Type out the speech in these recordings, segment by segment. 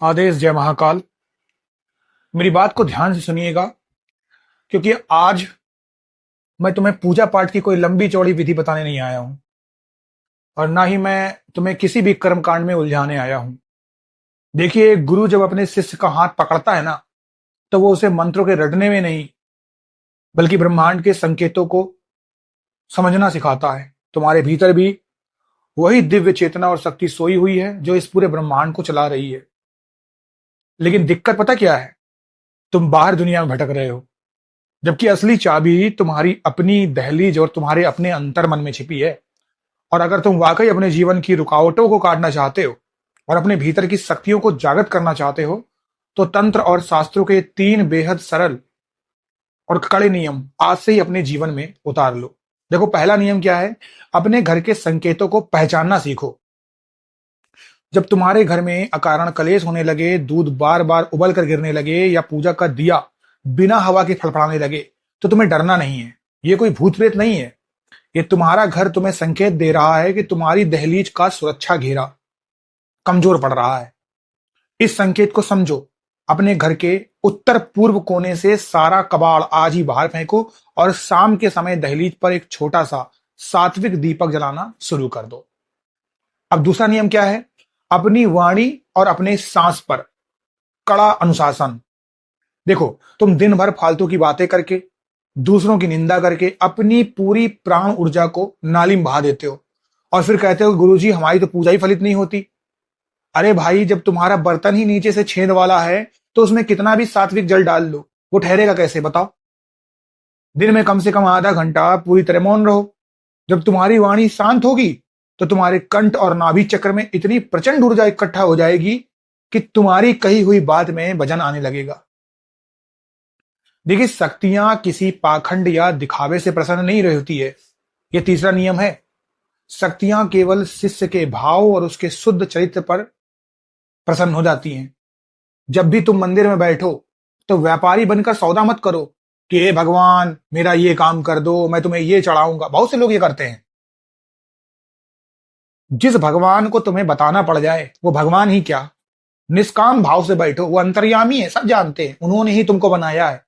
आदेश जय महाकाल। मेरी बात को ध्यान से सुनिएगा, क्योंकि आज मैं तुम्हें पूजा पाठ की कोई लंबी चौड़ी विधि बताने नहीं आया हूं, और ना ही मैं तुम्हें किसी भी कर्म कांड में उलझाने आया हूं। देखिए, गुरु जब अपने शिष्य का हाथ पकड़ता है ना, तो वो उसे मंत्रों के रटने में नहीं, बल्कि ब्रह्मांड के संकेतों को समझना सिखाता है। तुम्हारे भीतर भी वही दिव्य चेतना और शक्ति सोई हुई है जो इस पूरे ब्रह्मांड को चला रही है। लेकिन दिक्कत पता क्या है? तुम बाहर दुनिया में भटक रहे हो, जबकि असली चाबी तुम्हारी अपनी दहलीज और तुम्हारे अपने अंतर मन में छिपी है। और अगर तुम वाकई अपने जीवन की रुकावटों को काटना चाहते हो और अपने भीतर की शक्तियों को जागृत करना चाहते हो, तो तंत्र और शास्त्रों के 3 बेहद सरल और कड़े नियम आज से ही अपने जीवन में उतार लो। देखो, पहला नियम क्या है? अपने घर के संकेतों को पहचानना सीखो। जब तुम्हारे घर में अकारण कलेश होने लगे, दूध बार बार उबल कर गिरने लगे या पूजा का दिया बिना हवा के फड़फड़ाने लगे, तो तुम्हें डरना नहीं है। ये कोई भूत प्रेत नहीं है। ये तुम्हारा घर तुम्हें संकेत दे रहा है कि तुम्हारी दहलीज का सुरक्षा घेरा कमजोर पड़ रहा है। इस संकेत को समझो। अपने घर के उत्तर पूर्व कोने से सारा कबाड़ आज ही बाहर फेंको और शाम के समय दहलीज पर एक छोटा सा सात्विक दीपक जलाना शुरू कर दो। अब दूसरा नियम क्या है? अपनी वाणी और अपने सांस पर कड़ा अनुशासन। देखो, तुम दिन भर फालतू की बातें करके, दूसरों की निंदा करके अपनी पूरी प्राण ऊर्जा को नाली में बहा देते हो, और फिर कहते हो गुरुजी हमारी तो पूजा ही फलित नहीं होती। अरे भाई, जब तुम्हारा बर्तन ही नीचे से छेद वाला है, तो उसमें कितना भी सात्विक जल डाल लो, वो ठहरेगा कैसे बताओ? दिन में कम से कम आधा घंटा पूरी तरह मौन रहो। जब तुम्हारी वाणी शांत होगी, तो तुम्हारे कंठ और नाभि चक्र में इतनी प्रचंड ऊर्जा इकट्ठा हो जाएगी कि तुम्हारी कही हुई बात में वजन आने लगेगा। देखिए, शक्तियां किसी पाखंड या दिखावे से प्रसन्न नहीं रहती है। यह तीसरा नियम है। शक्तियां केवल शिष्य के भाव और उसके शुद्ध चरित्र पर प्रसन्न हो जाती हैं। जब भी तुम मंदिर में बैठो, तो व्यापारी बनकर सौदा मत करो कि हे भगवान मेरा ये काम कर दो, मैं तुम्हें ये चढ़ाऊंगा। बहुत से लोग ये करते हैं। जिस भगवान को तुम्हें बताना पड़ जाए वो भगवान ही क्या, निष्काम भाव से बैठो। वो अंतर्यामी है, सब जानते हैं, उन्होंने ही तुमको बनाया है।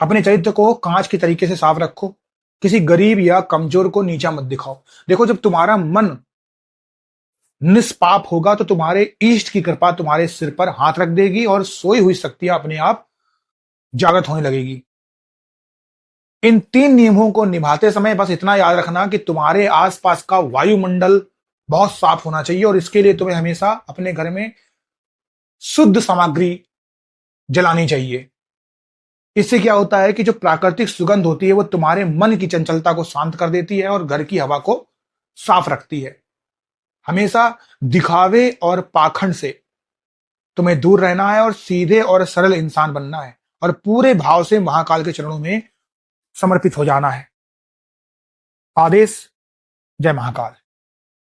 अपने चरित्र को कांच के तरीके से साफ रखो। किसी गरीब या कमजोर को नीचा मत दिखाओ। देखो, जब तुम्हारा मन निष्पाप होगा, तो तुम्हारे इष्ट की कृपा तुम्हारे सिर पर हाथ रख देगी और सोई हुई शक्तियां अपने आप जागृत होने लगेगी। इन 3 नियमों को निभाते समय बस इतना याद रखना कि तुम्हारे आसपास का वायुमंडल बहुत साफ होना चाहिए, और इसके लिए तुम्हें हमेशा अपने घर में शुद्ध सामग्री जलानी चाहिए। इससे क्या होता है कि जो प्राकृतिक सुगंध होती है वो तुम्हारे मन की चंचलता को शांत कर देती है और घर की हवा को साफ रखती है। हमेशा दिखावे और पाखंड से तुम्हें दूर रहना है और सीधे और सरल इंसान बनना है, और पूरे भाव से महाकाल के चरणों में समर्पित हो जाना है। आदेश जय महाकाल।